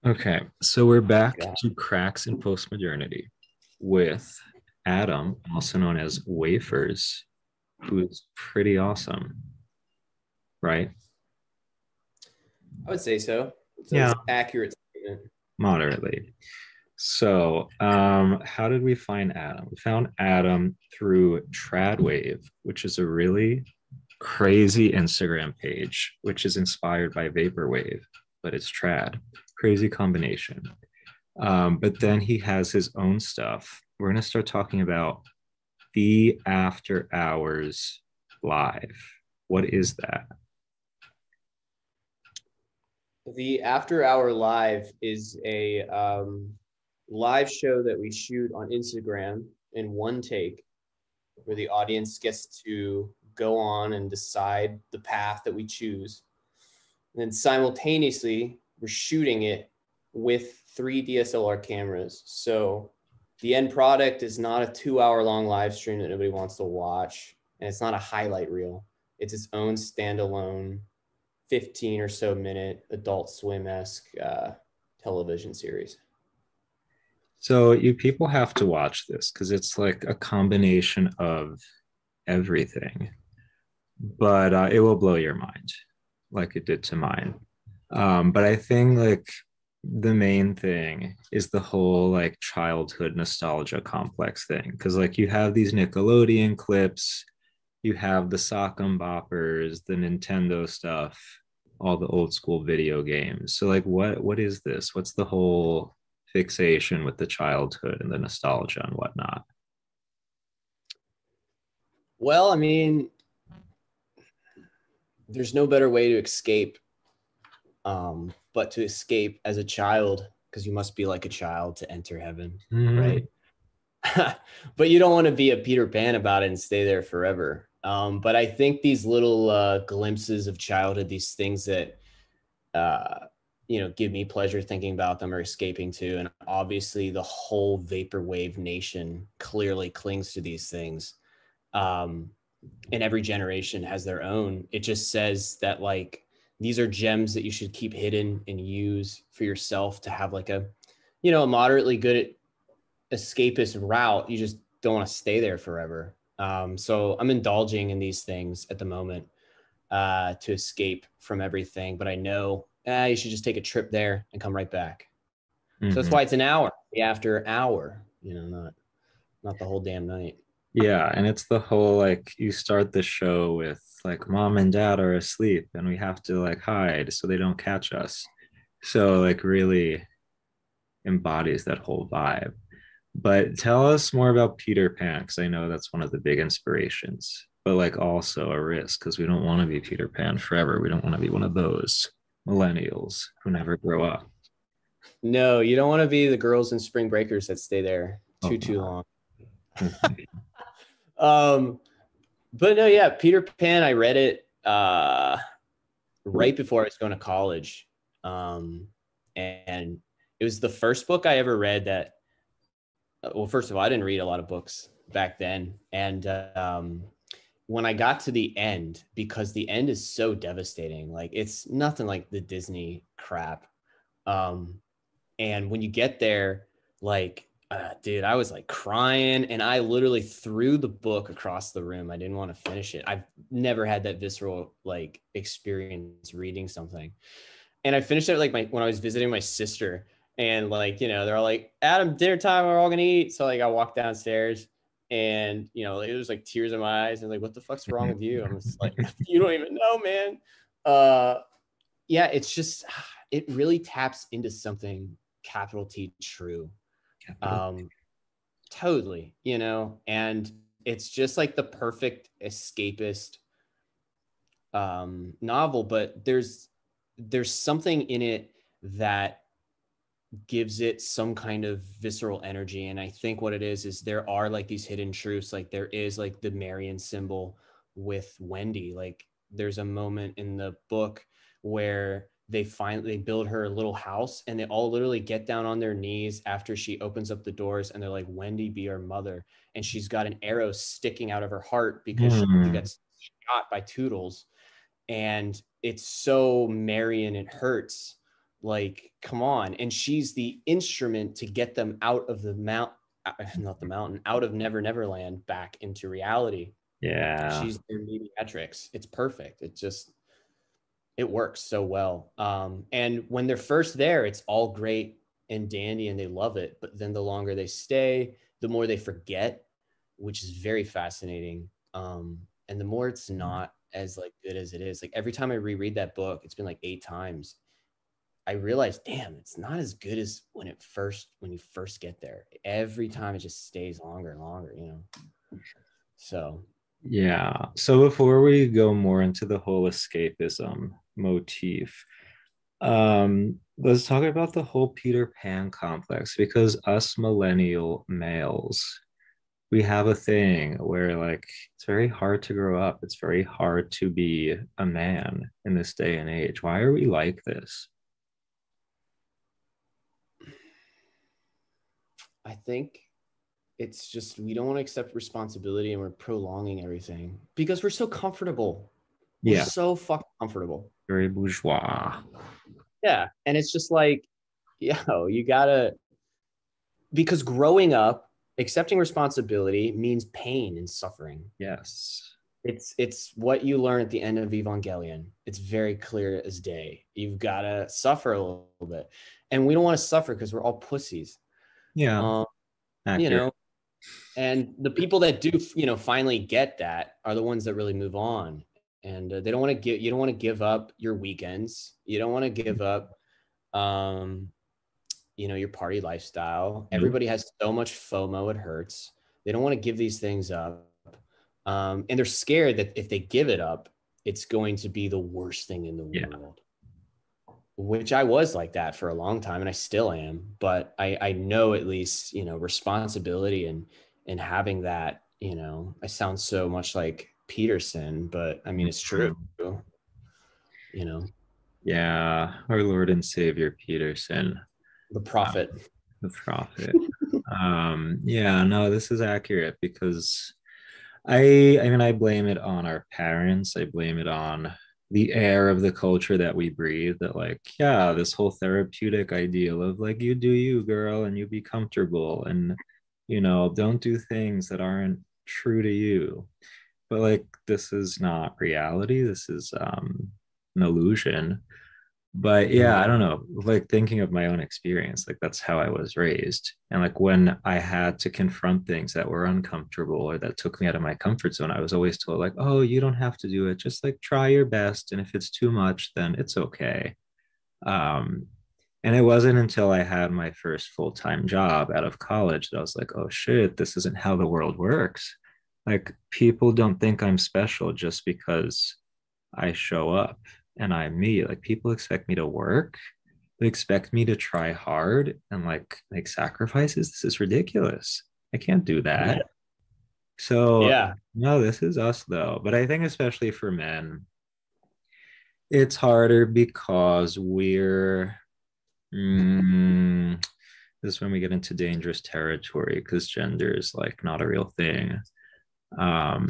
Okay, so we're back Yeah, to cracks in postmodernity with Adam, also known as Wafers, who is pretty awesome, right? I would say so. It's Yeah. an accurate statement. Moderately. So, how did we find Adam? We found Adam through Tradwave, which is a really crazy Instagram page, which is inspired by Vaporwave, but it's trad. Crazy combination. But then he has his own stuff. We're going to start talking about the after hours live. What is that? The After Hour Live is a live show that we shoot on Instagram in one take, where the audience gets to go on and decide the path that we choose. And then simultaneously, we're shooting it with three DSLR cameras. So the end product is not a 2 hour long live stream that nobody wants to watch. And it's not a highlight reel. It's its own standalone 15 or so minute Adult Swim-esque television series. So, you people have to watch this because it's like a combination of everything, but it will blow your mind like it did to mine. But I think like the main thing is the whole like childhood nostalgia complex thing because like you have these Nickelodeon clips, you have the sock'em boppers, the Nintendo stuff, all the old school video games. So like what is this? What's the whole fixation with the childhood and the nostalgia and whatnot? Well, I mean, there's no better way to escape but to escape as a child, because you must be like a child to enter heaven, Mm, right? But you don't want to be a Peter Pan about it and stay there forever. But I think these little glimpses of childhood, these things that give me pleasure thinking about them or escaping to, and obviously the whole vaporwave nation clearly clings to these things. Um, and every generation has their own. It just says that like these are gems that you should keep hidden and use for yourself to have like a moderately good escapist route. You just don't want to stay there forever. So I'm indulging in these things at the moment to escape from everything. But I know you should just take a trip there and come right back. So that's mhm. why it's an hour, the after hour, not the whole damn night. Yeah, and it's the whole like you start the show with like mom and dad are asleep and we have to like hide so they don't catch us. So like really embodies that whole vibe. But tell us more about Peter Pan because I know that's one of the big inspirations, but like also a risk because we don't want to be Peter Pan forever. We don't want to be one of those millennials who never grow up. No, you don't want to be the girls in Spring Breakers that stay there Oh, too long. God. Um, but no, yeah, Peter Pan. I read it right before I was going to college, and it was the first book I ever read that. Well, first of all, I didn't read a lot of books back then, and when I got to the end, because the end is so devastating, like it's nothing like the Disney crap. Um, And when you get there, like, dude, I was like crying and I literally threw the book across the room. I didn't want to finish it. I've never had that visceral like experience reading something. And I finished it like when I was visiting my sister, and like, they're all like, Adam, dinner time, we're all gonna eat. So like I walked downstairs and it was like tears in my eyes and like, what the fuck's wrong with you? I'm just like, you don't even know, man. Uh yeah, it's just it really taps into something capital T true. Capital. Um, totally, and it's just like the perfect escapist novel, but there's something in it that gives it some kind of visceral energy. And I think what it is there are like these hidden truths. Like there is like the Marion symbol with Wendy. Like there's a moment in the book where they build her a little house and they all literally get down on their knees after she opens up the doors and they're like, Wendy, be our mother. And she's got an arrow sticking out of her heart because she Hmm. got shot by Toodles. And it's so Marion, it hurts. Like, come on. And she's the instrument to get them out of the out of Never Never Land back into reality. Yeah. She's their mediatrix. It's perfect. It works so well. And when they're first there, it's all great and dandy and they love it. But then the longer they stay, the more they forget, which is very fascinating. And the more it's not as like good as it is. Like every time I reread that book, it's been like 8 times. I realized, damn, it's not as good as when you first get there. Every time it just stays longer and longer, you know. So Yeah. So before we go more into the whole escapism motif, let's talk about the whole Peter Pan complex because us millennial males, we have a thing where like it's very hard to grow up. It's very hard to be a man in this day and age. Why are we like this? I think it's just we don't want to accept responsibility and we're prolonging everything because we're so comfortable. We're Yeah, so fucking comfortable. very bourgeois. Yeah. And it's just like, you gotta, because growing up, accepting responsibility means pain and suffering. Yes. It's what you learn at the end of Evangelion. It's very clear as day. You've got to suffer a little bit. And we don't want to suffer because we're all pussies. Yeah, Um, you accurate. know, and the people that do, finally get that are the ones that really move on. And they don't want to you don't want to give up your weekends. You don't want to give up, your party lifestyle. Nope. Everybody has so much FOMO, it hurts. They don't want to give these things up. And they're scared that if they give it up, it's going to be the worst thing in the Yeah. world. Which I was like that for a long time, and I still am. But I know at least, responsibility and having that, I sound so much like Peterson, but I mean, it's true, you know, Yeah, our Lord and Savior Peterson, the prophet. the prophet. Yeah, no, this is accurate because I mean I blame it on our parents. I blame it on the air of the culture that we breathe, that like, yeah, this whole therapeutic ideal of like you do you, girl, and you be comfortable and don't do things that aren't true to you. But like this is not reality. This is an illusion. But yeah, I don't know, like thinking of my own experience, like that's how I was raised. And like when I had to confront things that were uncomfortable or that took me out of my comfort zone, I was always told like, oh, you don't have to do it, just like try your best, and if it's too much then it's okay. um and it wasn't until I had my first full-time job out of college that I was like, oh shit, this isn't how the world works. Like people don't think I'm special just because I show up and I'm me. Like people expect me to work. They expect me to try hard and like make sacrifices. This is ridiculous. I can't do that. So Yeah. no, this is us though. But I think especially for men, it's harder because mm, this is when we get into dangerous territory because gender is like not a real thing. Um,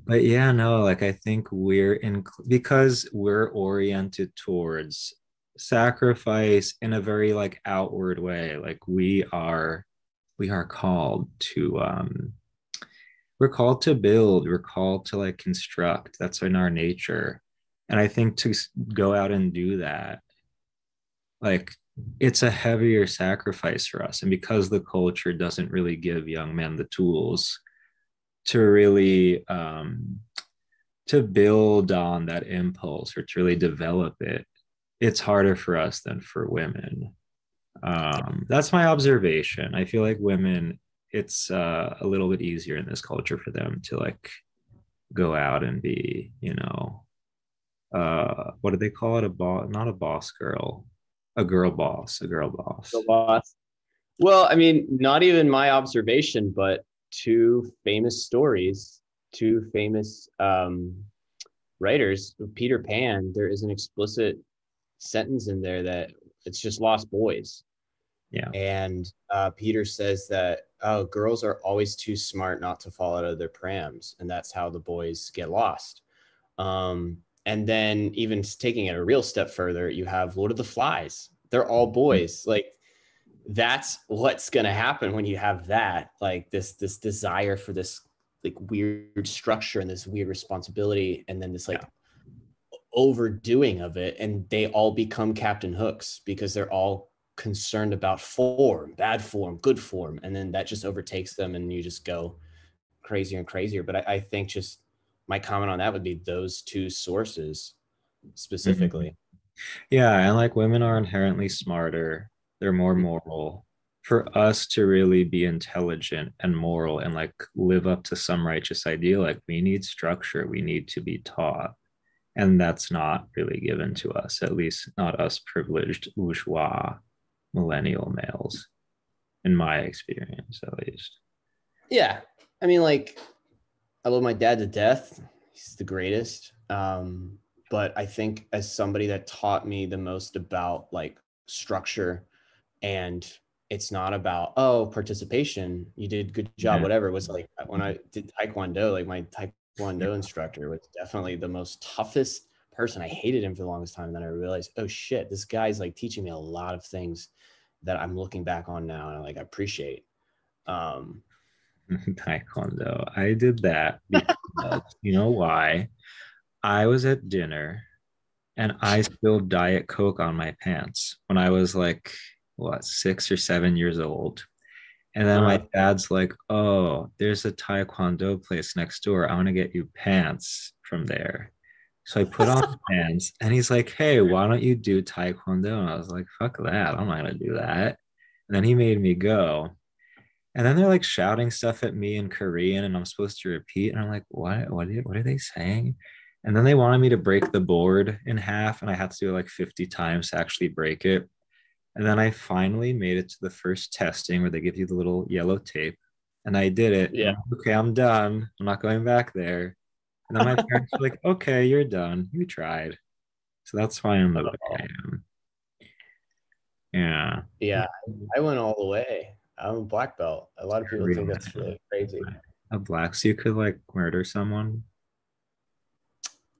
but yeah, no, like I think we're in because we're oriented towards sacrifice in a very like outward way. Like we are called to we're called to build, we're called to like construct. That's in our nature. And I think to go out and do that, like it's a heavier sacrifice for us. And because the culture doesn't really give young men the tools to really to build on that impulse or to really develop it, it's harder for us than for women. That's my observation. I feel like women, it's a little bit easier in this culture for them to like go out and be, what do they call it? A boss, not a boss girl, a girl boss, a girl boss. Well, I mean, not even my observation, but two famous stories, two famous writers, Peter Pan, there is an explicit sentence in there that it's just lost boys. Yeah. And Peter says that, oh, girls are always too smart not to fall out of their prams. And that's how the boys get lost. And then even taking it a real step further, you have Lord of the Flies. They're all boys. Like, that's what's going to happen when you have that, like this desire for this like weird structure and this weird responsibility, and then this like overdoing of it, and they all become Captain Hooks because they're all concerned about form, bad form, good form, and then that just overtakes them, and you just go crazier and crazier. But I think just my comment on that would be those two sources specifically. Mhm. Yeah, and like women are inherently smarter, they're more moral. For us to really be intelligent and moral and like live up to some righteous ideal, like we need structure, we need to be taught. And that's not really given to us, at least not us privileged bourgeois millennial males, in my experience, at least. Yeah. I mean, like, I love my dad to death. He's the greatest. But I think as somebody that taught me the most about like structure, and it's not about, oh, participation, you did good job, Yeah. whatever. It was like when I did Taekwondo, like my Taekwondo instructor was definitely the most toughest person. I hated him for the longest time. And then I realized, oh shit, this guy's like teaching me a lot of things that I'm looking back on now and I like appreciate. Um, Taekwondo. I did that because you know why? I was at dinner and I spilled Diet Coke on my pants when I was like, what, 6 or 7 years old. And then my uh, dad's like, oh, there's a Taekwondo place next door. I want to get you pants from there. So I put on pants and he's like, hey, why don't you do Taekwondo? And I was like, fuck that. I'm not going to do that. And then he made me go. And then they're like shouting stuff at me in Korean and I'm supposed to repeat. And I'm like, what are they saying? And then they wanted me to break the board in half and I had to do it like 50 times to actually break it. And then I finally made it to the first testing where they give you the little yellow tape. And I did it. And yeah. I'm like, okay, I'm done. I'm not going back there. And then my parents were like, okay, you're done. You tried. So that's why I'm the way I am. Yeah. Yeah, I went all the way. I'm a black belt. A lot of people think Korean. that's really crazy. A black, so you could like murder someone.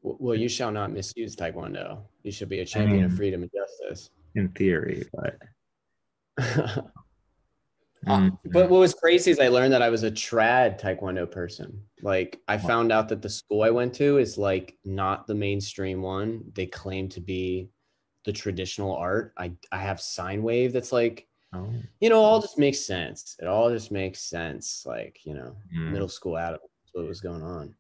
Well, you shall not misuse Taekwondo. You should be a I champion of mean, freedom and justice. in theory, but But what was crazy is I learned that I was a trad Taekwondo person. Like, I found out that the school I went to is like not the mainstream one. They claim to be the traditional art. I have sine wave that's like, oh, all just makes sense. It all just makes sense. Like, mm. middle school Adam, that's what was going on.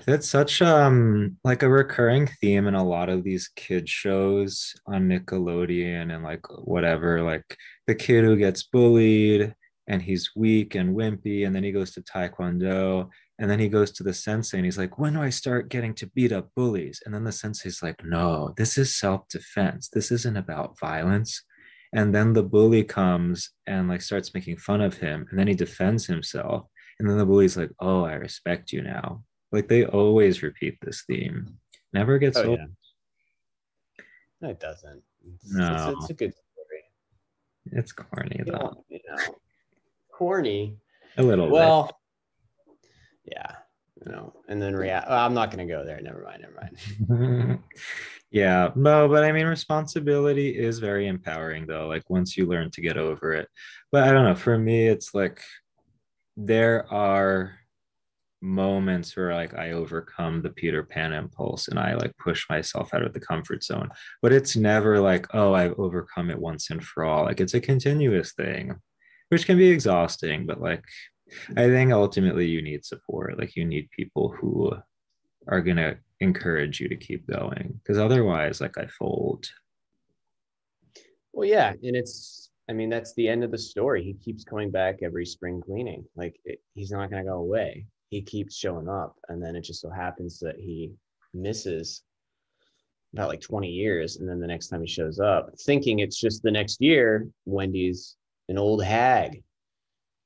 That's such like a recurring theme in a lot of these kid shows on Nickelodeon and like whatever, like the kid who gets bullied and he's weak and wimpy and then he goes to Taekwondo and then he goes to the sensei and he's like, when do I start getting to beat up bullies? And then the sensei's like, no, this is self-defense. This isn't about violence. And then the bully comes and like starts making fun of him and then he defends himself. And then the bully's like, oh, I respect you now. Like they always repeat this theme. Never gets Oh old. yeah, no, it doesn't. It's No, a good story. it's corny though. Corny. A little bit. Well, yeah, and then react. Oh, I'm not going to go there. Never mind. Never mind. Yeah, no, but I mean, responsibility is very empowering though. Like once you learn to get over it. But I don't know. For me, it's like there are moments where like I overcome the Peter Pan impulse and I like push myself out of the comfort zone. But it's never like, oh, I've overcome it once and for all. Like it's a continuous thing, which can be exhausting, but like I think ultimately you need support. Like you need people who are gonna encourage you to keep going. Because otherwise, like I fold. Well, yeah, and I mean, that's the end of the story. He keeps coming back every spring cleaning. Like he's not going to go away. He keeps showing up, and then it just so happens that he misses about like 20 years, and then the next time he shows up, thinking it's just the next year, Wendy's an old hag.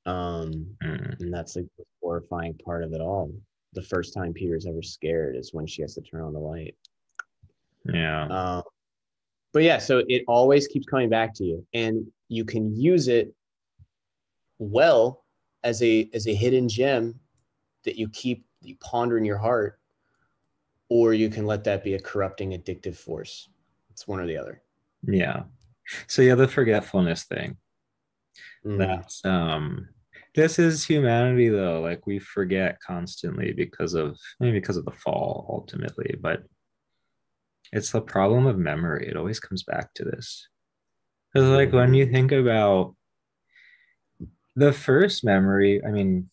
And that's like the horrifying part of it all. The first time Peter's ever scared is when she has to turn on the light. Yeah. But yeah, so it always keeps coming back to you, and you can use it well as a hidden gem that you ponder in your heart or you can let that be a corrupting, addictive force. It's one or the other. Yeah. So yeah, the forgetfulness thing. Mm, That's this is humanity though. Like we forget constantly because of maybe because of the fall ultimately, but it's the problem of memory. It always comes back to this. Because like when you think about the first memory, I mean,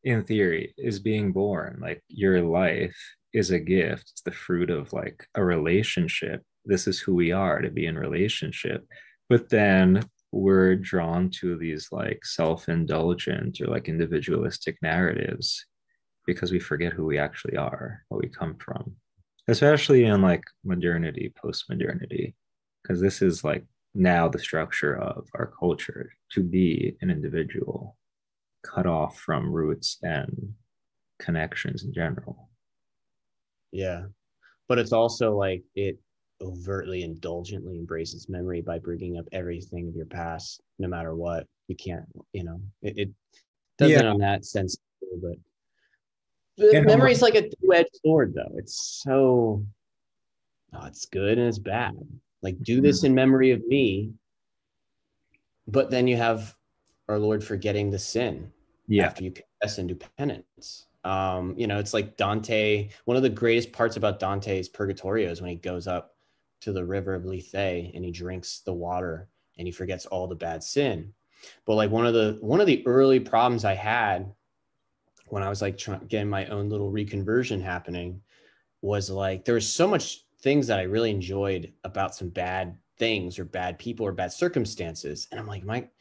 in theory, is being born. Like your life is a gift. It's the fruit of like a relationship. This is who we are to be in relationship. But then we're drawn to these like self-indulgent or like individualistic narratives because we forget who we actually are, what we come from, especially in like modernity, post-modernity, because this is like now the structure of our culture to be an individual cut off from roots and connections in general. yeah. But it's also like it overtly indulgently embraces memory by bringing up everything of your past, no matter what. You can't, it does Yeah, it on that sense, but in a memory is like a two-edged sword, though. It's so, oh, it's good and it's bad. Like, do this in memory of me, but then you have our Lord forgetting the sin yeah, after you confess and do penance. It's like Dante. One of the greatest parts about Dante's Purgatorio is when he goes up to the river of Lethe and he drinks the water and he forgets all the bad sin. But like one of the early problems I had when I was like getting my own little reconversion happening was like there was so much things that I really enjoyed about some bad things or bad people or bad circumstances, and I'm like, Mike,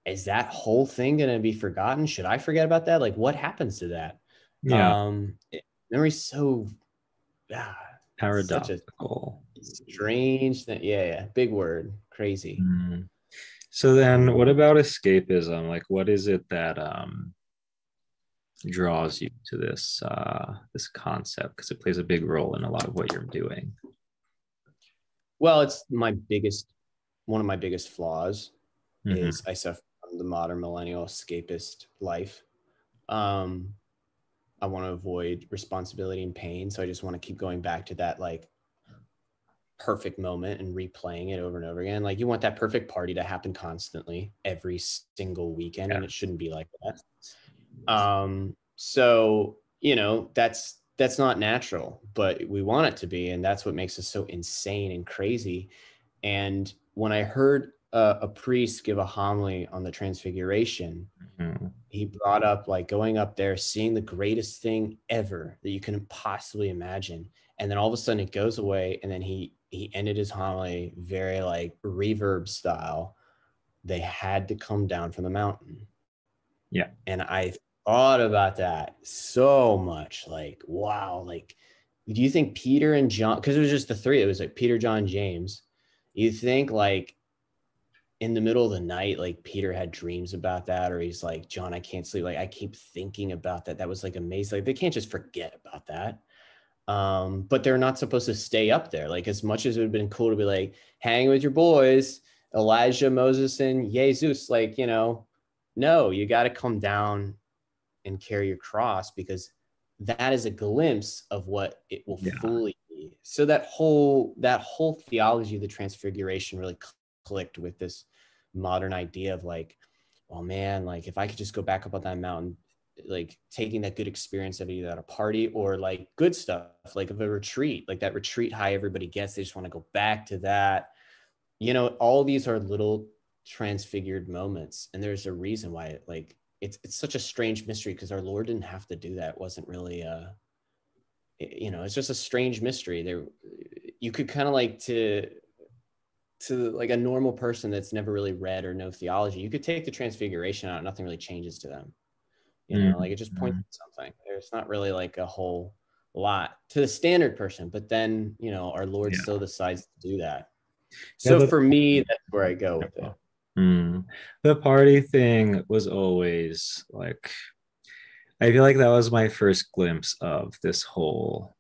is that whole thing going to be forgotten? Should I forget about that? Like, what happens to that? yeah, Memory's so, ah, such a paradoxical. strange thing. Yeah, yeah, big word, crazy. Mm. So then what about escapism? Like what is it that draws you to this concept? Because it plays a big role in a lot of what you're doing. Well, it's one of my biggest flaws Mm-hmm. is I suffer from the modern millennial escapist life. Um, I want to avoid responsibility and pain, so I just want to keep going back to that like perfect moment and replaying it over and over again. Like you want that perfect party to happen constantly every single weekend, Yeah. and it shouldn't be like that. So that's not natural, but we want it to be, and that's what makes us so insane and crazy. And when I heard a priest give a homily on the Transfiguration, Mm-hmm. he brought up like going up there, seeing the greatest thing ever that you can possibly imagine, and then all of a sudden it goes away, and then he ended his homily very like reverb style. They had to come down from the mountain, Yeah. and I thought about that so much. Like, wow, like, do you think Peter and John, because it was just the three, it was like Peter, John, James. You think like in the middle of the night, like Peter had dreams about that, or he's like, John, I can't sleep. Like, I keep thinking about that. That was like amazing. Like, they can't just forget about that. But they're not supposed to stay up there. Like, as much as it would have been cool to be like, hang with your boys, Elijah, Moses, and Jesus, like, no, you got to come down and carry your cross, because that is a glimpse of what it will Yeah. fully be. So that whole theology of the Transfiguration really clicked with this modern idea of like, oh man, like if I could just go back up on that mountain, like taking that good experience of either at a party or like good stuff, like of a retreat, like that retreat high everybody gets, they just want to go back to that. All of these are little transfigured moments, and there's a reason why it's such a strange mystery, because our Lord didn't have to do that. It wasn't really it's just a strange mystery. There, you could kind of like to like a normal person that's never really read or know theology, you could take the Transfiguration out, nothing really changes to them. Like it just points Mm-hmm. to something. There's not really like a whole lot to the standard person, but then our Lord Yeah. still decides to do that. Yeah. So for me, that's where I go with it. Mm. The party thing was always like, I feel like that was my first glimpse of this whole.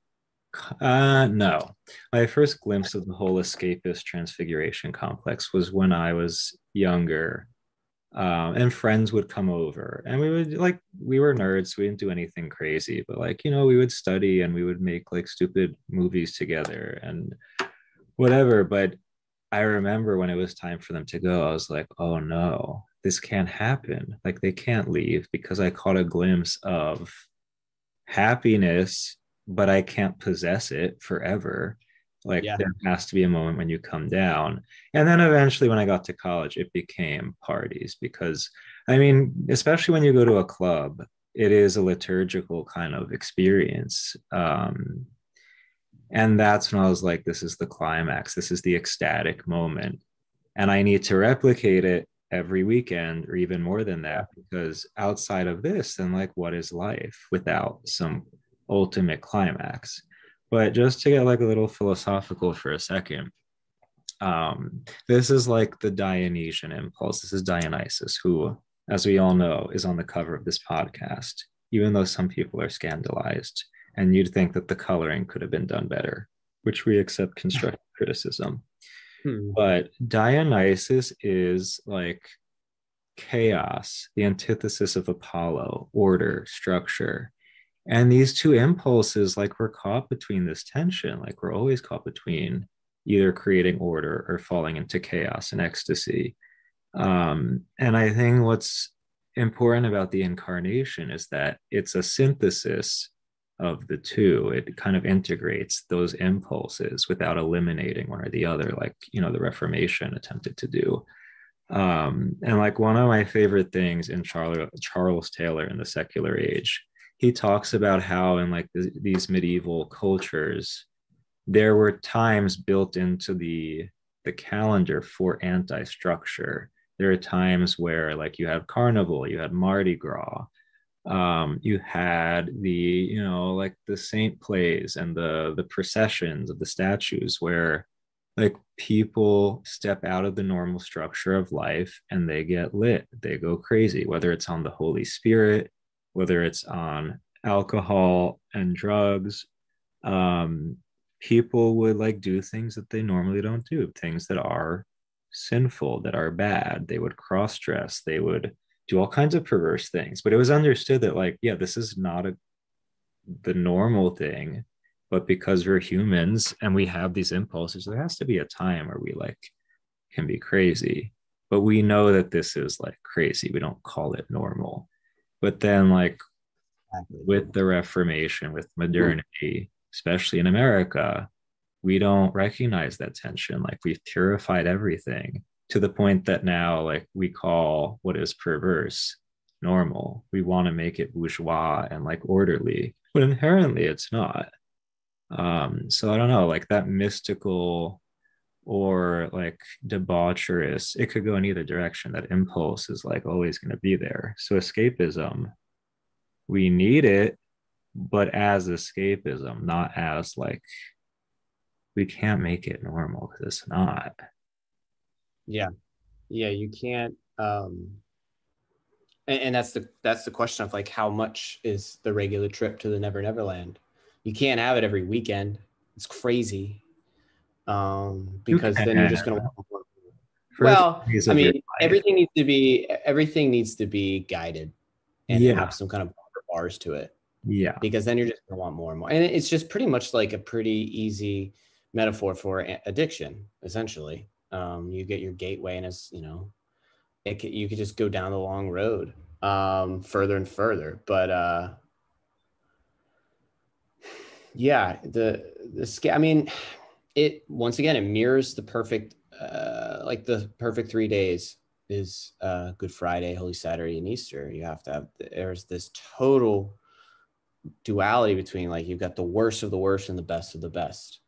No, my first glimpse of the whole escapist transfiguration complex was when I was younger. And friends would come over, and we would like, we were nerds, we didn't do anything crazy, but like, you know, we would study and we would make like stupid movies together and whatever. But I remember when it was time for them to go, I was like, oh no, this can't happen. Like, they can't leave, because I caught a glimpse of happiness, but I can't possess it forever. Like, Yeah. there has to be a moment when you come down. And then eventually, when I got to college, it became parties, because I mean, especially when you go to a club, it is a liturgical kind of experience. And that's when I was like, this is the climax, this is the ecstatic moment. And I need to replicate it every weekend, or even more than Yeah. that, because outside of this, then like, what is life without some ultimate climax? But just to get like a little philosophical for a second, this is like the Dionysian impulse. This is Dionysus, who, as we all know, is on the cover of this podcast, even though some people are scandalized. And you'd think that the coloring could have been done better, which we accept constructive criticism. Hmm. But Dionysus is like chaos, the antithesis of Apollo, order, structure. And these two impulses, like, we're caught between this tension. Like, we're always caught between either creating order or falling into chaos and ecstasy. And I think what's important about the incarnation is that it's a synthesis of the two. It kind of integrates those impulses without eliminating one or the other, like, you know, the Reformation attempted to do. And like, one of my favorite things in Charles Taylor in The Secular Age, he talks about how in like these medieval cultures, there were times built into the calendar for anti-structure. There are times where like you had Carnival, you had Mardi Gras, you had the, you know, like the saint plays and the processions of the statues, where like people step out of the normal structure of life and they get lit, they go crazy, whether it's on the Holy Spirit, whether it's on alcohol and drugs. um People would like do things that they normally don't do, things that are sinful, that are bad. They would cross dress, they would do all kinds of perverse things. But it was understood that like, yeah, this is not the normal thing, but because we're humans and we have these impulses, there has to be a time where we like can be crazy. But we know that this is like crazy, we don't call it normal. But then like, Exactly. with the Reformation, with modernity, especially in America, we don't recognize that tension. Like, we've purified everything to the point that now, like, we call what is perverse normal. We want to make it bourgeois and like orderly, but inherently it's not. So I don't know, like that mystical or like debaucherous, it could go in either direction. That impulse is like always going to be there. So escapism, we need it, but as escapism, not as like, we can't make it normal because it's not. Yeah. Yeah. You can't. And that's the question of like, how much is the regular trip to the Never Never Land? You can't have it every weekend. It's crazy. You Because then you're can just gonna want more. for a few Well, days I of your mean, life. everything needs to be guided and have Yeah, some kind of bars to it, yeah, because then you're just gonna want more and more. And it's just pretty much like a pretty easy metaphor for addiction, essentially. You get your gateway, and as you know, you could just go down the long road, further and further. But yeah, I mean, it once again, it mirrors the perfect, like the perfect 3 days is Good Friday, Holy Saturday, and Easter. You have to have, there's this total duality between like, you've got the worst of the worst and the best of the best.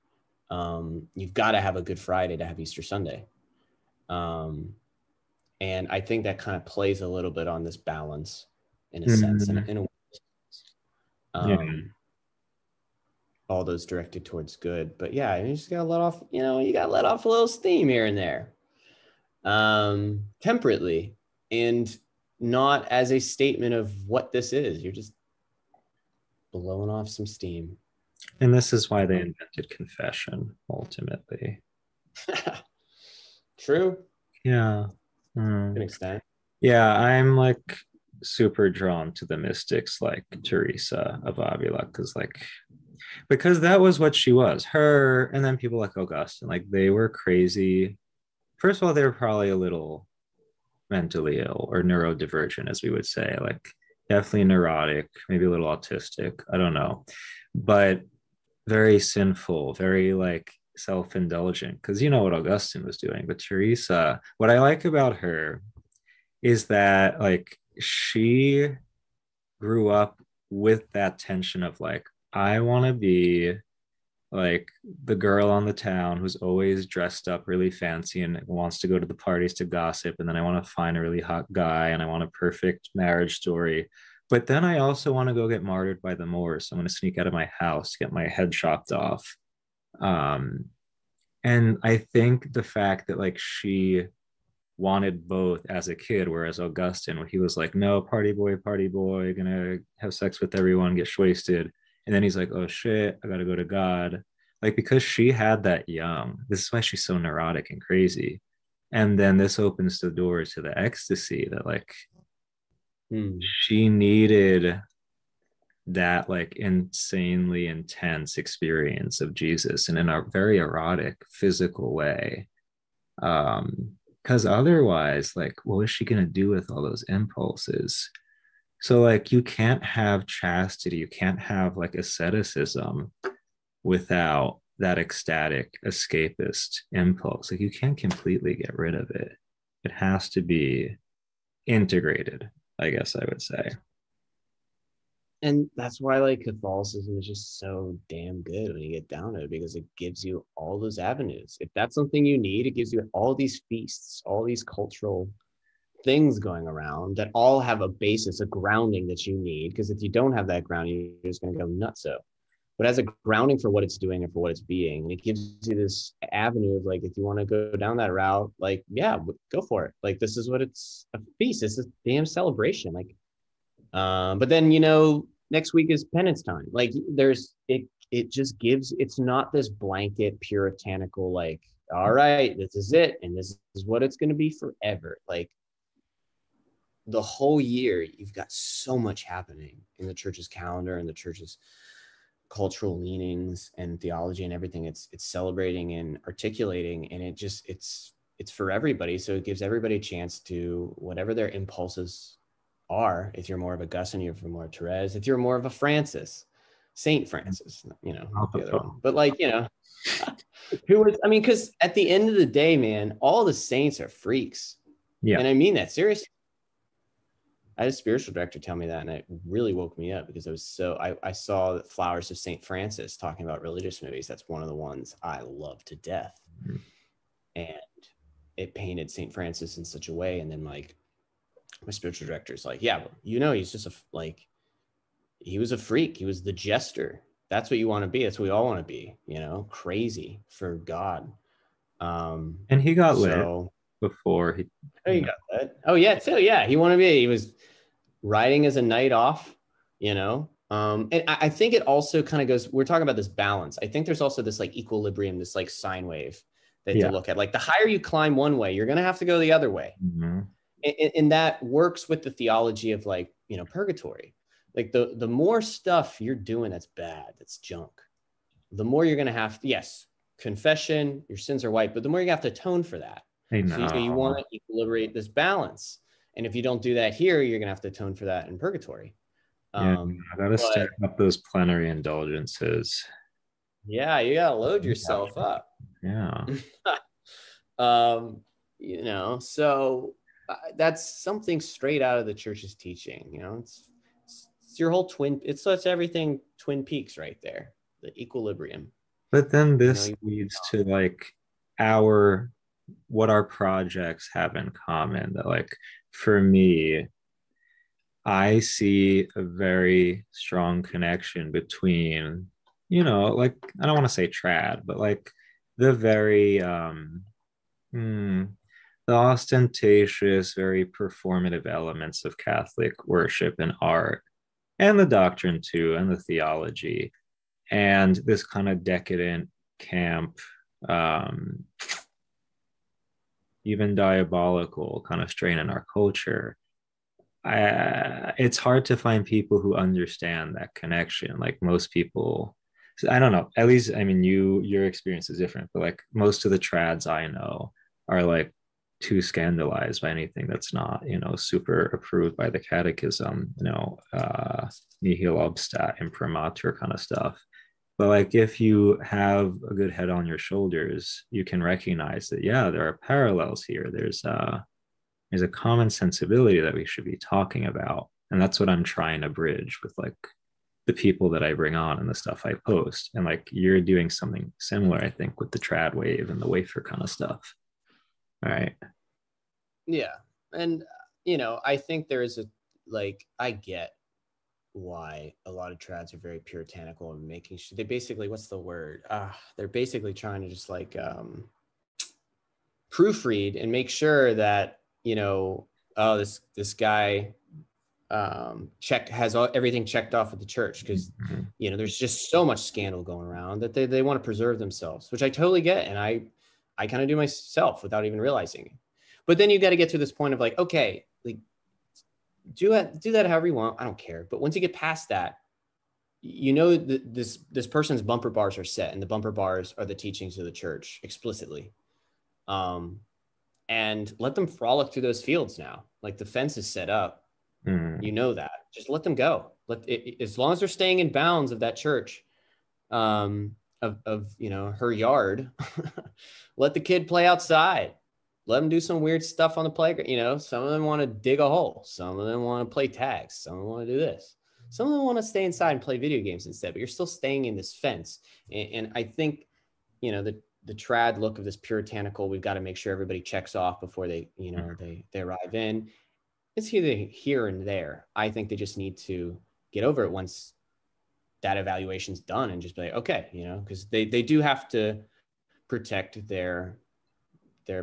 You've got to have a Good Friday to have Easter Sunday. And I think that kind of plays a little bit on this balance in a sense, and mm, in a yeah. um, all those directed towards good. But yeah, you just gotta let off, you gotta let off a little steam here and there, temperately, and not as a statement of what this is. You're just blowing off some steam. And this is why they Um, invented confession, ultimately. True, Yeah. to an Mm. extent. Yeah, I'm like super drawn to the mystics like Teresa of Avila because that was what she was. Her and then people like Augustine, like they were crazy. First of all, they were probably a little mentally ill or neurodivergent, as we would say, like definitely neurotic, maybe a little autistic. I don't know, but very sinful, very like self-indulgent. Because you know what Augustine was doing, but Teresa, what I like about her is that like she grew up with that tension of like I want to be like the girl on the town who's always dressed up really fancy and wants to go to the parties to gossip. And then I want to find a really hot guy and I want a perfect marriage story. But then I also want to go get martyred by the Moors. So I'm going to sneak out of my house, get my head chopped off. Um, and I think the fact that like she wanted both as a kid, whereas Augustine, when he was like, no, party boy, gonna have sex with everyone, get wasted. And then he's like, oh shit, I gotta go to God. Like, because she had that young, this is why she's so neurotic and crazy. And then this opens the door to the ecstasy that, like, Hmm. she needed that, like, insanely intense experience of Jesus and in a very erotic, physical way. Because otherwise, like, what is she gonna do with all those impulses? So, like, you can't have chastity, you can't have like asceticism without that ecstatic escapist impulse. Like, you can't completely get rid of it. It has to be integrated, I guess I would say. And that's why like Catholicism is just so damn good when you get down to it, because it gives you all those avenues. If that's something you need, it gives you all these feasts, all these cultural things going around that all have a basis, a grounding that you need. Because if you don't have that grounding, you're just going to go nutso. But as a grounding for what it's doing and for what it's being, and it gives you this avenue of like, if you want to go down that route, like, yeah, go for it. Like, this is what it's a feast. It's a damn celebration. Like, but then next week is penance time. Like, there's it. It just gives. It's not this blanket puritanical like, all right, this is it, and this is what it's going to be forever. Like, the whole year, you've got so much happening in the church's calendar and the church's cultural leanings and theology and everything. It's celebrating and articulating, and it's for everybody. So it gives everybody a chance to whatever their impulses are. If you're more of a Gusson, you're more of Therese. If you're more of a Francis, Saint Francis, not the other one, but like, who was, I mean, because at the end of the day, man, all the saints are freaks. Yeah. And I mean that seriously. I had a spiritual director tell me that, and it really woke me up because I saw Flowers of St. Francis talking about religious movies. That's one of the ones I love to death. And it painted St. Francis in such a way. And then like my spiritual director is like, yeah, he's just he was a freak. He was the jester. That's what you want to be. That's what we all want to be, crazy for God. And he got lit So, before he, oh, you got that. Oh yeah. So yeah, he was riding as a night off, and I think it also kind of goes, we're talking about this balance. I think there's also this like equilibrium, this like sine wave that to yeah. look at. Like, the higher you climb one way, you're going to have to go the other way. Mm-hmm. And that works with the theology of like, purgatory. Like, the more stuff you're doing that's bad, that's junk, the more you're going to have, yes, confession, your sins are white, but the more you have to atone for that. I So you want know. to equilibrate this balance. And if you don't do that here, you're going to have to atone for that in purgatory. Yeah, I gotta But stack up those plenary indulgences. yeah, you got to load yourself up. Yeah. um, so that's something straight out of the church's teaching. It's your whole it's everything Twin Peaks right there, the equilibrium. But then You know, this you, leads to like our what our projects have in common. That like for me, I see a very strong connection between, like I don't want to say trad, but like the very hmm, the ostentatious, very performative elements of Catholic worship and art, and the doctrine too, and the theology, and this kind of decadent camp, um, even diabolical kind of strain in our culture, it's hard to find people who understand that connection. Like most people, I don't know. At least, I mean, your experience is different, but like most of the trads I know are like too scandalized by anything that's not, super approved by the catechism, nihil obstat imprimatur kind of stuff. But like if you have a good head on your shoulders, you can recognize that, yeah, there are parallels here. There's a common sensibility that we should be talking about. And that's what I'm trying to bridge with like the people that I bring on and the stuff I post. And like you're doing something similar, I think, with the trad wave and the wafer kind of stuff. All right. Yeah. And, I think there is I get why a lot of trads are very puritanical and making sure they basically, what's the word? They're basically trying to just proofread and make sure that, oh, this guy has everything checked off at the church, because there's just so much scandal going around that they want to preserve themselves, which I totally get, and I kind of do myself without even realizing it. But then you got to get to this point of like, okay, like do that however you want, I don't care. But once you get past that, this person's bumper bars are set, and the bumper bars are the teachings of the church explicitly. And let them frolic through those fields now. Like the fence is set up. That. Just let them go. As long as they're staying in bounds of that church, of her yard, let the kid play outside. Let them do some weird stuff on the playground. Some of them want to dig a hole. Some of them want to play tags. Some of them want to do this. Some of them want to stay inside and play video games instead, but you're still staying in this fence. And I think, the trad look of this puritanical, we've got to make sure everybody checks off before they arrive in. It's either here and there. I think they just need to get over it once that evaluation's done and just be like, okay, because they do have to protect their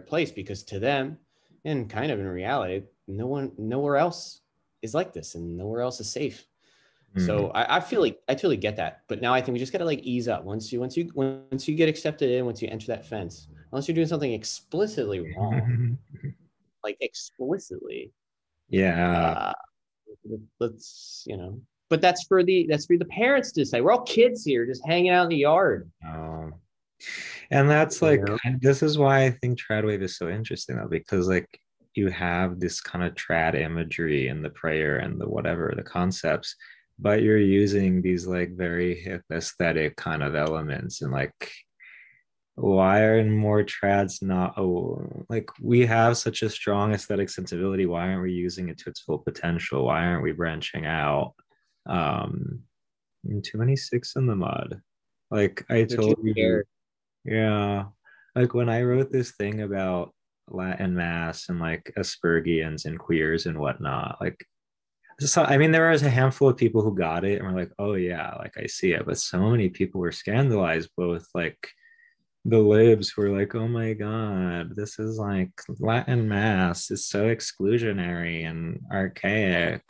place, because to them, and kind of in reality, nowhere else is like this, and nowhere else is safe. So I feel like I totally get that. But now I think we just got to ease up once you get accepted in, once you enter that fence, unless you're doing something explicitly wrong, like explicitly. Yeah. Let's, but that's for the parents to say. We're all kids here just hanging out in the yard. And that's this is why I think tradwave is so interesting, though, because like you have this kind of trad imagery and the prayer and the whatever, the concepts, but you're using these like very hip aesthetic kind of elements. And like, why are more trads not, like we have such a strong aesthetic sensibility, why aren't we using it to its full potential? Why aren't we branching out? Too many sticks in the mud. Like I told you, yeah, like when I wrote this thing about Latin mass and like Aspergians and queers and whatnot, like, so I mean there was a handful of people who got it and were like, oh yeah, like I see it, but so many people were scandalized. Both like the libs were like, oh my god, this is like Latin mass is so exclusionary and archaic.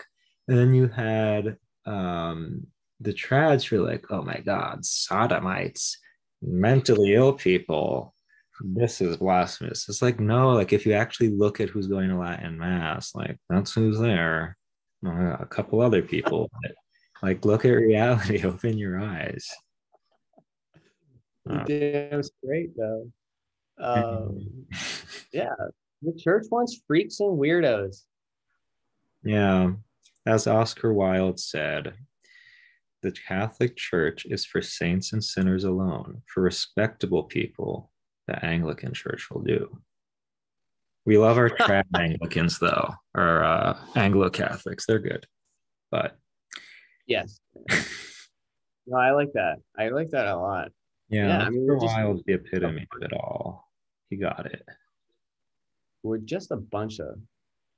And then you had the trads were like, oh my god, sodomites, mentally ill people, this is blasphemous. It's like, no, like if you actually look at who's going to Latin mass, like that's who's there. A couple other people, but, like look at reality. Open your eyes. Damn straight though. Yeah, the church wants freaks and weirdos. Yeah, as Oscar Wilde said, the Catholic Church is for saints and sinners alone. For respectable people, the Anglican Church will do. We love our trad Anglicans, though, or Anglo-Catholics. They're good, but yes, no, I like that. I like that a lot. Yeah, I mean, Oscar Wilde's the epitome of it all. He got it. We're just a bunch of,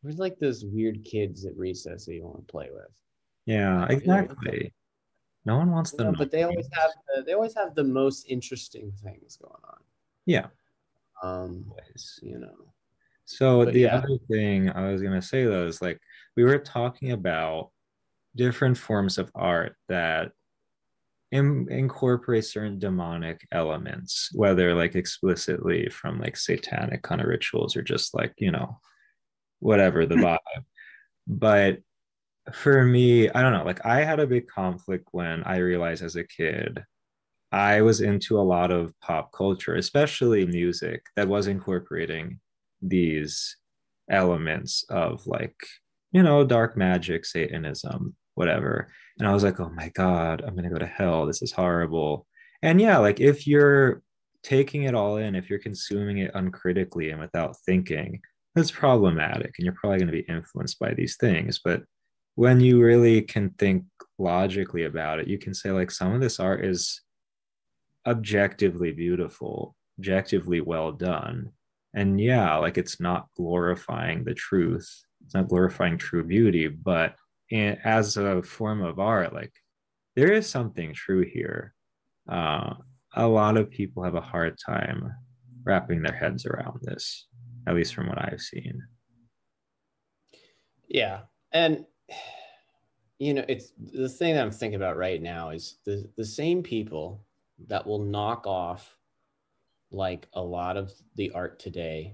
we're like those weird kids at recess that you want to play with. Yeah, exactly. No one wants them, but they always have the most interesting things going on. Yeah. So the other thing I was gonna say though is like we were talking about different forms of art that incorporate certain demonic elements, whether like explicitly from like satanic kind of rituals or just like, whatever the vibe. But for me, I don't know, like I had a big conflict when I realized as a kid I was into a lot of pop culture, especially music that was incorporating these elements of like, dark magic, Satanism, whatever. And I was like, oh my God, I'm going to go to hell. This is horrible. And yeah, like if you're taking it all in, if you're consuming it uncritically and without thinking, that's problematic. And you're probably going to be influenced by these things. But when you really can think logically about it, you can say, like, some of this art is objectively beautiful, objectively well done. And yeah, like it's not glorifying the truth, it's not glorifying true beauty, but as a form of art, like there is something true here. Uh, a lot of people have a hard time wrapping their heads around this, at least from what I've seen. Yeah. And it's the thing that I'm thinking about right now is the same people that will knock off like a lot of the art today.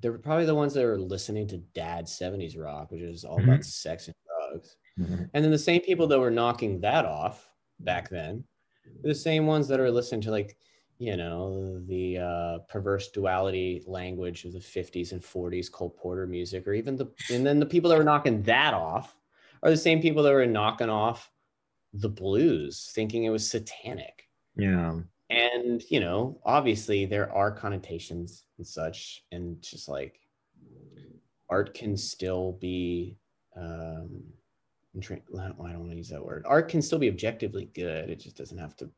They're probably the ones that are listening to dad 70s rock, which is all about sex and drugs. And then the same people that were knocking that off back then, the same ones that are listening to like, the perverse duality language of the 50s and 40s Cole Porter music, or even and then the people that were knocking that off are the same people that were knocking off the blues, thinking it was satanic. Yeah. And, obviously there are connotations and such, and just like art can still be, I don't want to use that word. Art can still be objectively good. It just doesn't have to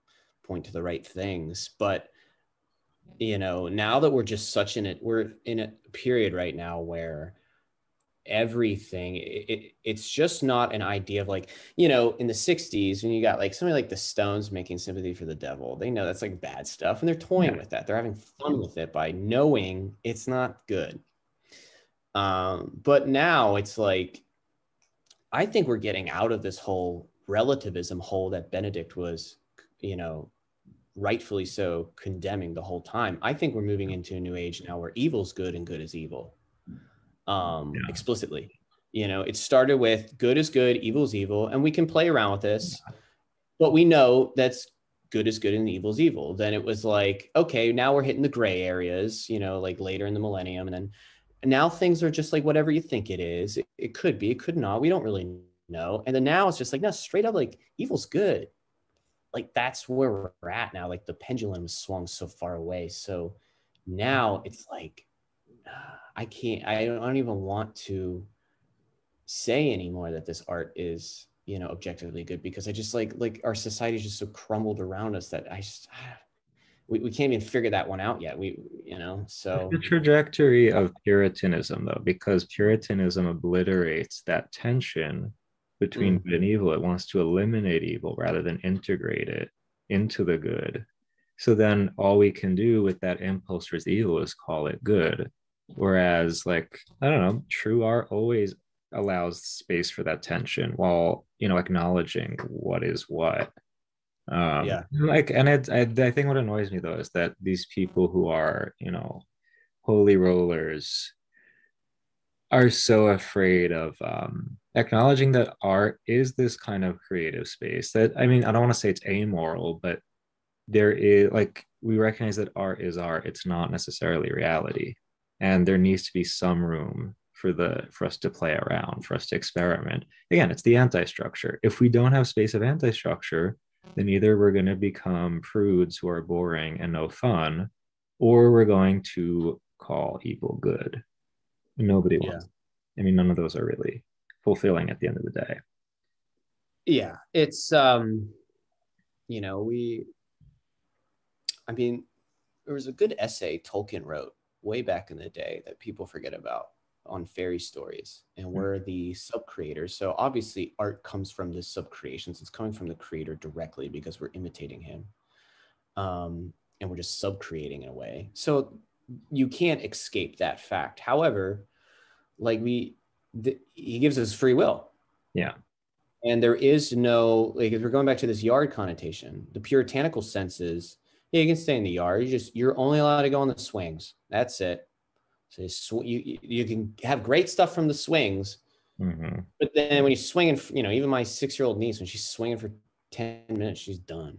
point to the right things. But, now that we're just we're in a period right now where everything, it's just not an idea of like, in the 60s when you got like somebody like the Stones making Sympathy for the Devil, they know that's like bad stuff and they're toying with that, they're having fun with it by knowing it's not good. But now it's like, I think we're getting out of this whole relativism hole that Benedict was, rightfully so condemning the whole time. I think we're moving into a new age now where evil's good and good is evil. Explicitly. It started with good is good, evil is evil, and we can play around with this, but we know that's good is good and evil is evil. Then it was like, okay, now we're hitting the gray areas, like later in the millennium, and then now things are just like whatever you think it is. It could be, it could not. We don't really know. And then now it's just like, no, straight up, like evil's good. Like that's where we're at now. Like the pendulum swung so far away. So now it's like, I don't even want to say anymore that this art is, objectively good, because I just like our society is just so crumbled around us that we can't even figure that one out yet. So the trajectory of Puritanism, though, because Puritanism obliterates that tension between good and evil. It wants to eliminate evil rather than integrate it into the good. So then all we can do with that impulse towards evil is call it good. Whereas, like, I don't know, true art always allows space for that tension while, acknowledging what is what. Like, and I think what annoys me though is that these people who are, holy rollers are so afraid of acknowledging that art is this kind of creative space that, I mean, I don't want to say it's amoral, but there is, like, we recognize that art is art. It's not necessarily reality. And there needs to be some room for us to play around, for us to experiment. Again, it's the anti-structure. If we don't have space of anti-structure, then either we're going to become prudes who are boring and no fun, or we're going to call evil good. Nobody wants. I mean, none of those are really fulfilling at the end of the day. Yeah, it's I mean, there was a good essay Tolkien wrote way back in the day that people forget about on fairy stories, and we're the sub-creators. So obviously art comes from the sub-creations. It's coming from the creator directly because we're imitating him. And we're just sub-creating in a way. So you can't escape that fact. However, like he gives us free will. Yeah. And there is no, like, if we're going back to this yard connotation, the puritanical sense is, yeah, you can stay in the yard. You're only allowed to go on the swings. That's it. So you can have great stuff from the swings, but then when you're swinging, even my 6-year-old niece, when she's swinging for 10 minutes, she's done.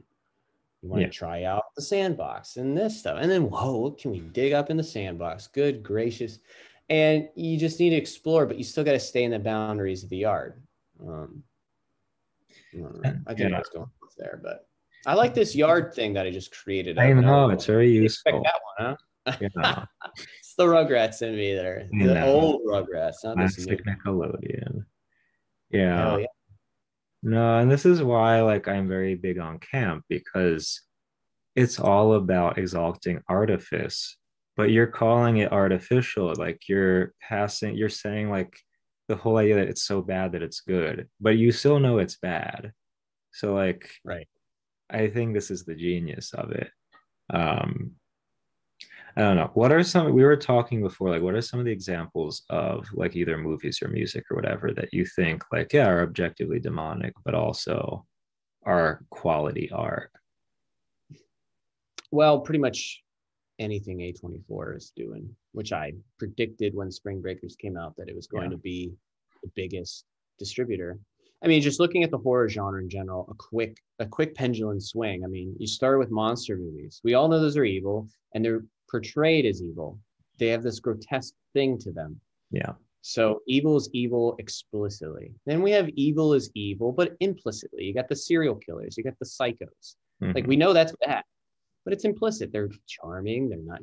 You want to try out the sandbox and this stuff. And then, whoa, what can we dig up in the sandbox? Good gracious. And you just need to explore, but you still got to stay in the boundaries of the yard. I think that's going there, but I like this yard thing that I just created. I know, it's very useful. Expect that one, huh? Yeah. It's the Rugrats in me there. The old Rugrats, not this new. Nickelodeon. Yeah. No, and this is why like I'm very big on camp, because it's all about exalting artifice, but you're calling it artificial. Like you're saying like the whole idea that it's so bad that it's good, but you still know it's bad. So like, right. I think this is the genius of it. I don't know. What are some, we were talking before, like, what are some of the examples of like either movies or music or whatever that you think like, yeah, are objectively demonic, but also are quality art? Well, pretty much anything A24 is doing, which I predicted when Spring Breakers came out that it was going to be the biggest distributor. I mean, just looking at the horror genre in general, a quick pendulum swing. I mean, you start with monster movies. We all know those are evil, and they're portrayed as evil. They have this grotesque thing to them. Yeah. So evil is evil explicitly. Then we have evil is evil, but implicitly. You got the serial killers, you got the psychos. Like, we know that's bad, but it's implicit. They're charming, they're not,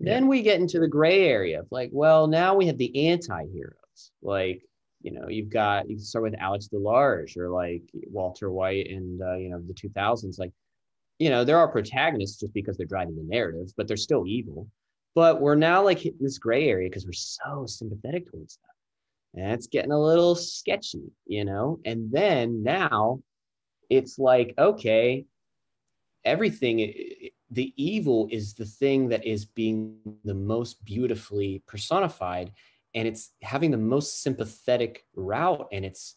Then we get into the gray area of like, well, now we have the anti-heroes. Like, you can start with Alex DeLarge or like Walter White and, the 2000s. Like, there are protagonists just because they're driving the narrative, but they're still evil. But we're now like hitting this gray area because we're so sympathetic towards them. And it's getting a little sketchy, And then now it's like, okay, everything, the evil is the thing that is being the most beautifully personified, and it's having the most sympathetic route, and it's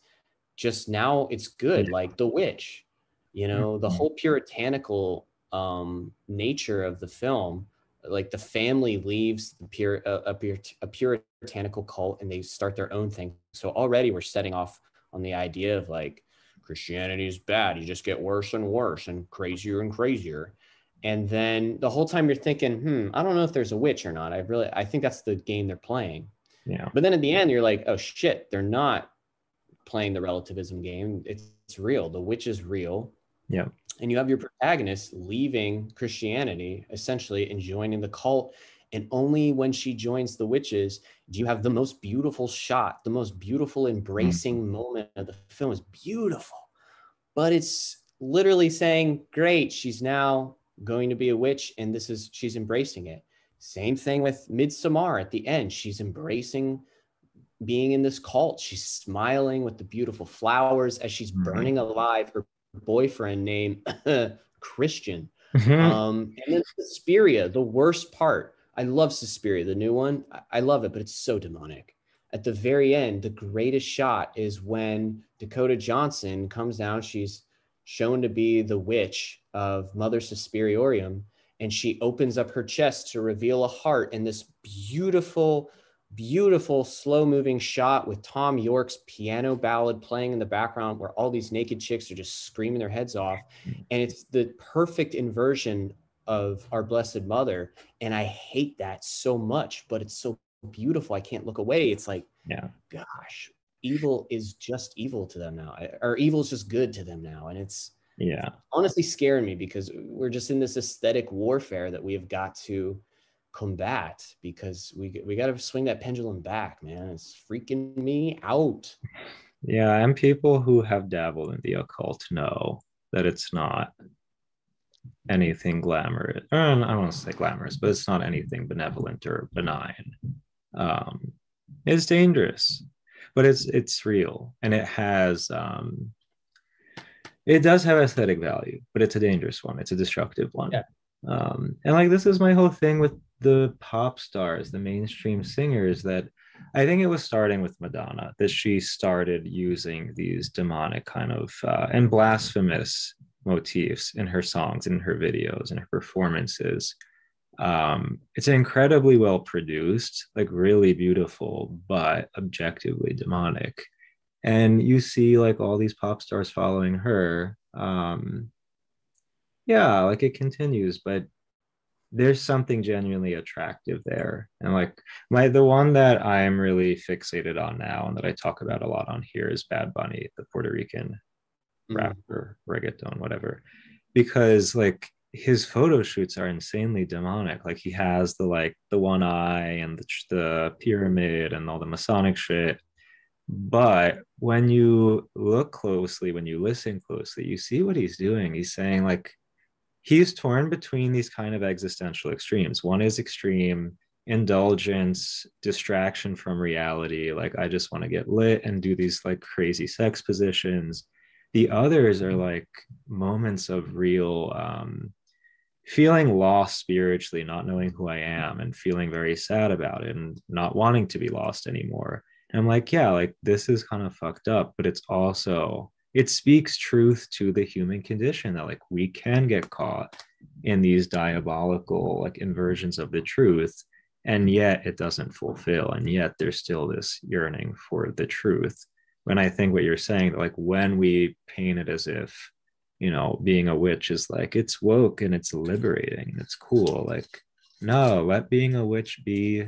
just now it's good, like The Witch, the whole puritanical nature of the film. Like the family leaves a puritanical cult and they start their own thing. So already we're setting off on the idea of like, Christianity is bad. You just get worse and worse and crazier and crazier. And then the whole time you're thinking, I don't know if there's a witch or not. I think that's the game they're playing. Yeah. But then at the end, you're like, oh shit, they're not playing the relativism game. It's real. The witch is real. Yeah. And you have your protagonist leaving Christianity essentially and joining the cult. And only when she joins the witches do you have the most beautiful shot, the most beautiful embracing moment of the film. Is beautiful. But it's literally saying, great, she's now going to be a witch, and she's embracing it. Same thing with Midsommar at the end. She's embracing being in this cult. She's smiling with the beautiful flowers as she's burning alive her boyfriend named Christian. And then Suspiria, the worst part. I love Suspiria, the new one. I love it, but it's so demonic. At the very end, the greatest shot is when Dakota Johnson comes down. She's shown to be the witch of Mother Suspiriorum, and she opens up her chest to reveal a heart in this beautiful, beautiful, slow-moving shot with Tom York's piano ballad playing in the background where all these naked chicks are just screaming their heads off. And it's the perfect inversion of Our Blessed Mother. And I hate that so much, but it's so beautiful. I can't look away. It's like, gosh, evil is just evil to them now, or evil is just good to them now. And it's honestly scaring me because we're just in this aesthetic warfare that we have got to combat, because we got to swing that pendulum back, man. It's freaking me out. Yeah, and people who have dabbled in the occult know that it's not anything glamorous. I don't want to say glamorous, but it's not anything benevolent or benign. It's dangerous, but it's real, and it does have aesthetic value, but it's a dangerous one. It's a destructive one. And like, this is my whole thing with the pop stars, the mainstream singers, that I think it was starting with Madonna that she started using these demonic kind of and blasphemous motifs in her songs, in her videos, and her performances. It's incredibly well produced, like really beautiful, but objectively demonic. And you see like all these pop stars following her. Yeah, like it continues, but there's something genuinely attractive there. And like the one that I'm really fixated on now and that I talk about a lot on here is Bad Bunny, the Puerto Rican Mm. rapper, reggaeton, whatever. Because like his photo shoots are insanely demonic. Like he has the one eye and the pyramid and all the Masonic shit. But when you look closely, when you listen closely, you see what he's doing. He's saying like he's torn between these kind of existential extremes. One is extreme indulgence, distraction from reality. Like, I just want to get lit and do these like crazy sex positions. The others are like moments of real feeling lost spiritually, not knowing who I am and feeling very sad about it and not wanting to be lost anymore. And I'm like, yeah, like this is kind of fucked up, but it's also, it speaks truth to the human condition that like we can get caught in these diabolical like inversions of the truth. And yet it doesn't fulfill. And yet there's still this yearning for the truth. When I think what you're saying, like when we paint it as if being a witch is like it's woke and it's liberating and it's cool. Like, no, let being a witch be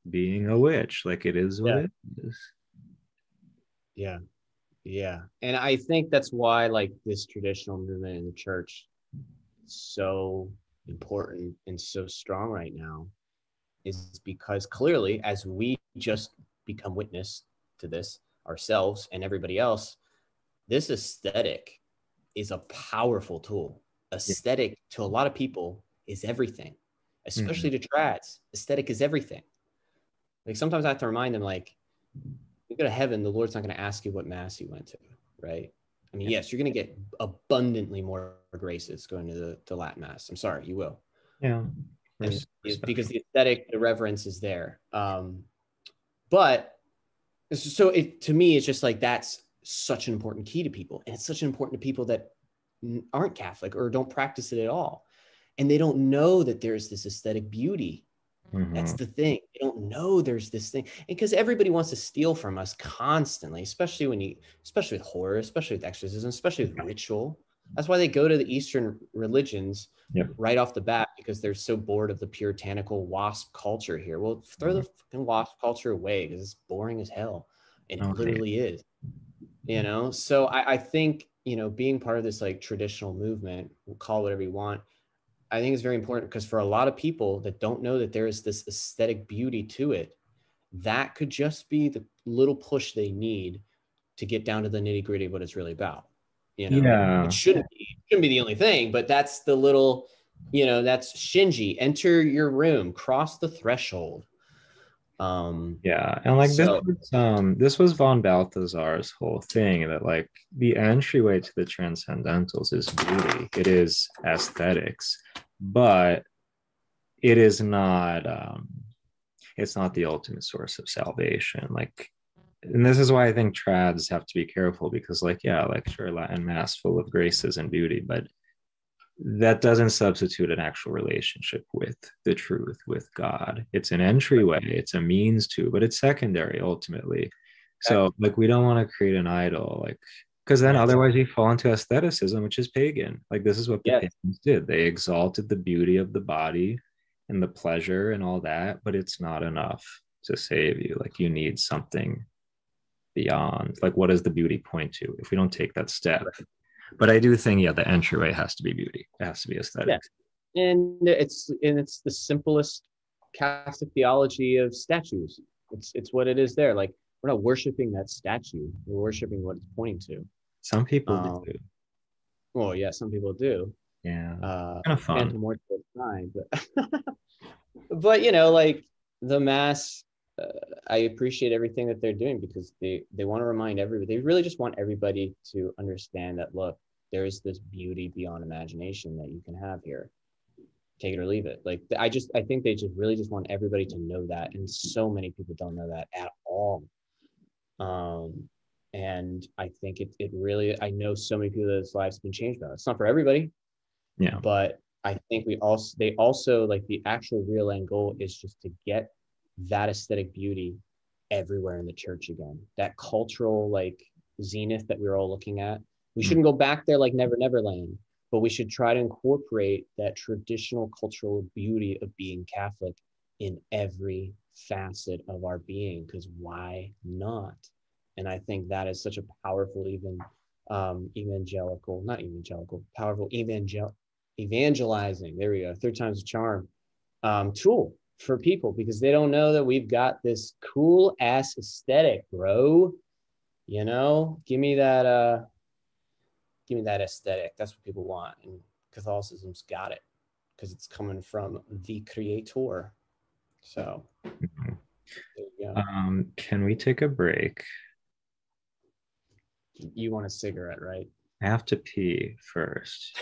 being a witch. Like it is what Yeah. it is. Yeah. Yeah. And I think that's why like this traditional movement in the church is so important and so strong right now, is because clearly as we just become witness to this ourselves and everybody else, this aesthetic is a powerful tool. Yeah. Aesthetic to a lot of people is everything, Mhm. especially to trads. Aesthetic is everything. Like sometimes I have to remind them, like, you go to heaven, the Lord's not going to ask you what mass you went to, right? I mean, yes, you're going to get abundantly more graces going to the Latin mass. I'm sorry, you will, Yeah. and We're because special. the aesthetic, the reverence is there. But so it to me, it's just like that's such an important key to people, and it's such an important to people that aren't Catholic or don't practice it at all, and they don't know that there's this aesthetic beauty. That's Mhm. the thing. They don't know there's this thing. And because everybody wants to steal from us constantly, especially with horror, especially with exorcism, especially with ritual. That's why they go to the Eastern religions Yep. right off the bat, because they're so bored of the puritanical WASP culture here. Well, throw the Mhm. fucking WASP culture away because it's boring as hell. And it Oh, hey. literally is, So I think, being part of this like traditional movement, we'll call it whatever you want, I think it's very important because for a lot of people that don't know that there is this aesthetic beauty to it, that could just be the little push they need to get down to the nitty gritty of what it's really about. It Yeah. shouldn't be the only thing, but that's the little, that's Shinji. Enter your room, cross the threshold. Yeah. And like So this was von Balthasar's whole thing that like the entryway to the transcendentals is beauty. It is aesthetics, but it is not it's not the ultimate source of salvation. Like, and this is why I think trads have to be careful because like, yeah, like sure, Latin mass full of graces and beauty, but that doesn't substitute an actual relationship with the truth, with God. It's an entryway, it's a means to, but it's secondary ultimately. So exactly. like we don't want to create an idol, like because then Yeah, exactly. otherwise you fall into aestheticism, which is pagan. Like this is what the Yes. pagans did. They exalted the beauty of the body and the pleasure and all that, but it's not enough to save you. Like you need something beyond. Like what does the beauty point to if we don't take that step? But I do think, yeah, the entryway has to be beauty. It has to be Yeah. aesthetics. And it's the simplest Catholic theology of statues. It's what it is there. Like we're not worshiping that statue. We're worshiping what it's pointing to. Some people do. Well, yeah, some people do. Yeah, Uh, kind of fun. Phantom Morte time, but but like the mass. Uh, I appreciate everything that they're doing because they want to remind everybody. They really just want everybody to understand that look, there is this beauty beyond imagination that you can have here. take it or leave it. Like I think they just really just want everybody to know that, and so many people don't know that at all. And I think it really, I know so many people whose lives have been changed by it. It's not for everybody, Yeah. but I think they also like the actual real end goal is just to get that aesthetic beauty everywhere in the church again. That cultural like zenith that we were all looking at. We shouldn't go back there like Never Land, but we should try to incorporate that traditional cultural beauty of being Catholic in every facet of our being, because why not? And I think that is such a powerful, even powerful evangelizing. There we go. Third time's a charm. Tool for people, because they don't know that we've got this cool ass aesthetic, bro. You know, give me that aesthetic. That's what people want. And Catholicism's got it because it's coming from the creator. So there you go. Can we take a break? You want a cigarette, right? I have to pee first.